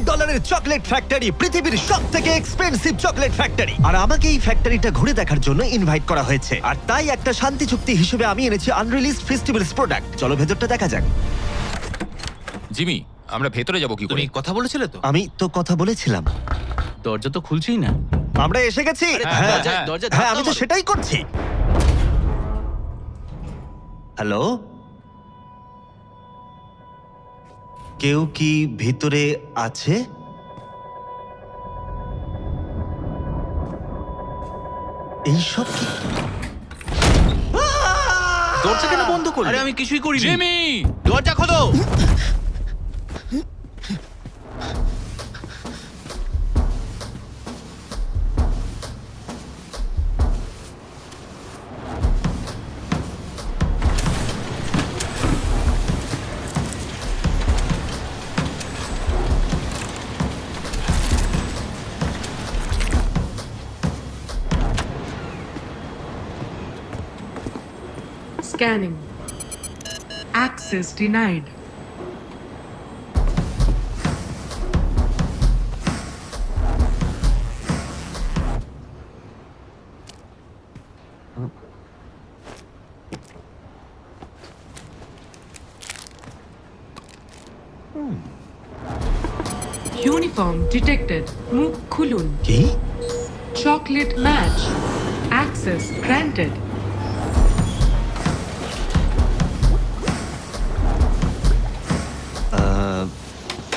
$1 chocolate factory, পৃথিবীর সবথেকে expensive chocolate factory. আর আমাকে এই ফ্যাক্টরিটা ঘুরে দেখার জন্য ইনভাইট করা হয়েছে, আর তাই একটা শান্তি চুক্তি হিসেবে আমি এনেছি আনরিলিজড ফেস্টিভ্যালস প্রোডাক্ট। চলো ভেতরটা দেখা যাক। জিমি, আমরা ভেতরে যাব কি করে? তুমি কথা বলেছিলে তো? আমি তো কথা বলেছিলাম। দরজা তো খুলছেই না। আমরা এসে গেছি। হ্যাঁ, হ্যাঁ, দরজা হ্যাঁ, ধাক্কা আমি তো মারো। সেটাই করছি। হ্যালো, কেউ কি ভিতরে আছে? এইসব কি? দরজা কেন বন্ধ করলে? আরে আমি কিছুই করিনি। জিমি! দরজা খোলো। Scanning. Access denied. Uniform detected. মুখ খুলুন. কি? Chocolate match. Access granted.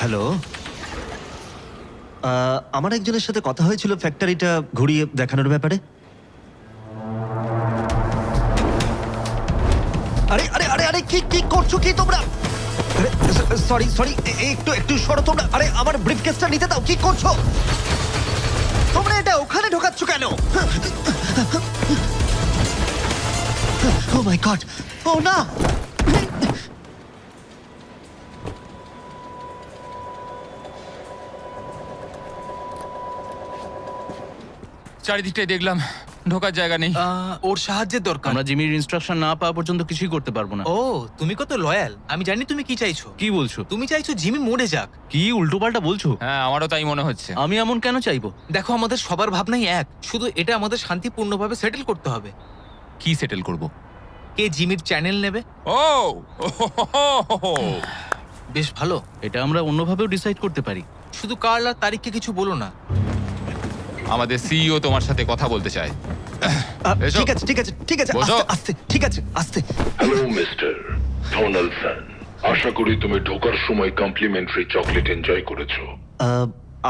Hello, আমার একজনের সাথে কথা হয়েছিল ফ্যাক্টরিটা ঘুরিয়ে দেখানোর ব্যাপারে। আরে আরে আরে আরে কি কি করছো কি তোমরা? সরি সরি, একটু সরো তোমরা। আরে আমার ব্রিফকেসটা নিতে দাও। কি করছো তোমরা? এটা ওখানে ঢোকাচ্ছ কেন? ও মাই গড! ও না! চারিদিকটাই দেখলাম, ঢোকার জায়গা নেই। ওর সাহায্যের দরকার। আমরা জিমির ইনস্ট্রাকশন না পাওয়া পর্যন্ত কিছুই করতে পারবো না। ও, তুমি কত লয়াল। আমি জানি তুমি কি চাইছো। কি বলছো? তুমি চাইছো জিমি মরে যাক। কি উল্টোপাল্টা বলছো? হ্যাঁ, আমারও তাই মনে হচ্ছে। আমি এমন কেন চাইবো? দেখো, আমাদের সবার ভাবনাই এক, শুধু এটা আমাদের শান্তিপূর্ণভাবে সেটেল করতে হবে। কি সেটেল করব? কে জিমির চ্যানেল নেবে? ও বেশ ভালো। এটা আমরা অন্যভাবেও ডিসাইড করতে পারি। শুধু কার্ল আর তারিখকে কিছু বলো না। আমাদের সিইও তোমার সাথে কথা বলতে চায়। এসো। ঠিক আছে ঠিক আছে ঠিক আছে, বসো। আস্তে আস্তে, ঠিক আছে আস্তে। হ্যালো মিস্টার থর্নালসন, আশা করি তুমি ঢোকার সময় কমপ্লিমেন্টারি চকলেট এনজয় করেছো।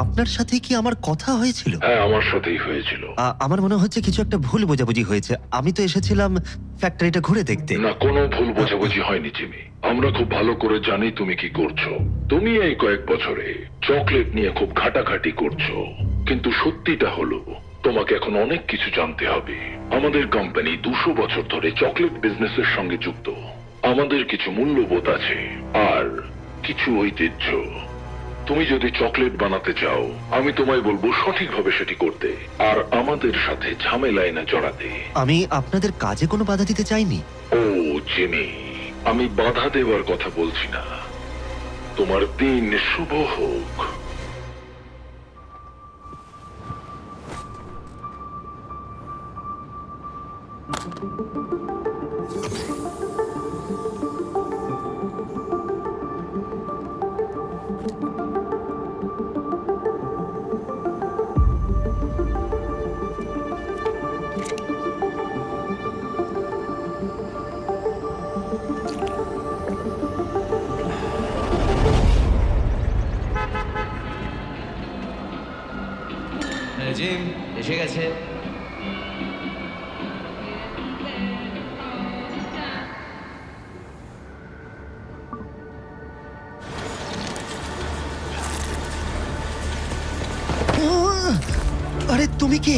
আপনার সাথে কি আমার কথা হয়েছিল? হ্যাঁ, আমার সাথেই হয়েছিল। আমার মনে হচ্ছে কিছু একটা ভুল বোঝাবুঝি হয়েছে। আমি তো এসেছিলাম ফ্যাক্টরিটা ঘুরে দেখতে। না, কোনো ভুল বোঝাবুঝি হয়নি জিমি। আমরা খুব ভালো করে জানি তুমি কি করছো। তুমি এই কয়েক বছরে চকলেট নিয়ে খুব ঘাটাঘাটি করছো, কিন্তু সত্যিটা হলো তোমাকে এখন অনেক কিছু জানতে হবে। আমাদের কোম্পানি 200 বছর ধরে চকলেট বিজনেসের সঙ্গে যুক্ত। আমাদের কিছু মূল্যবোধ আছে আর কিছু ঐতিহ্য। তুমি যদি চকলেট বানাতে চাও, আমি তোমায় বলবো সঠিকভাবে সেটি করতে, আর আমাদের সাথে ঝামেলায় না জড়াতে। আমি আপনাদের কাজে কোনো বাধা দিতে চাইনি। ও জিমি, আমি বাধা দেওয়ার কথা বলছি না। তোমার দিন শুভ হোক। জিম এসে গেছে। আরে তুমি কে?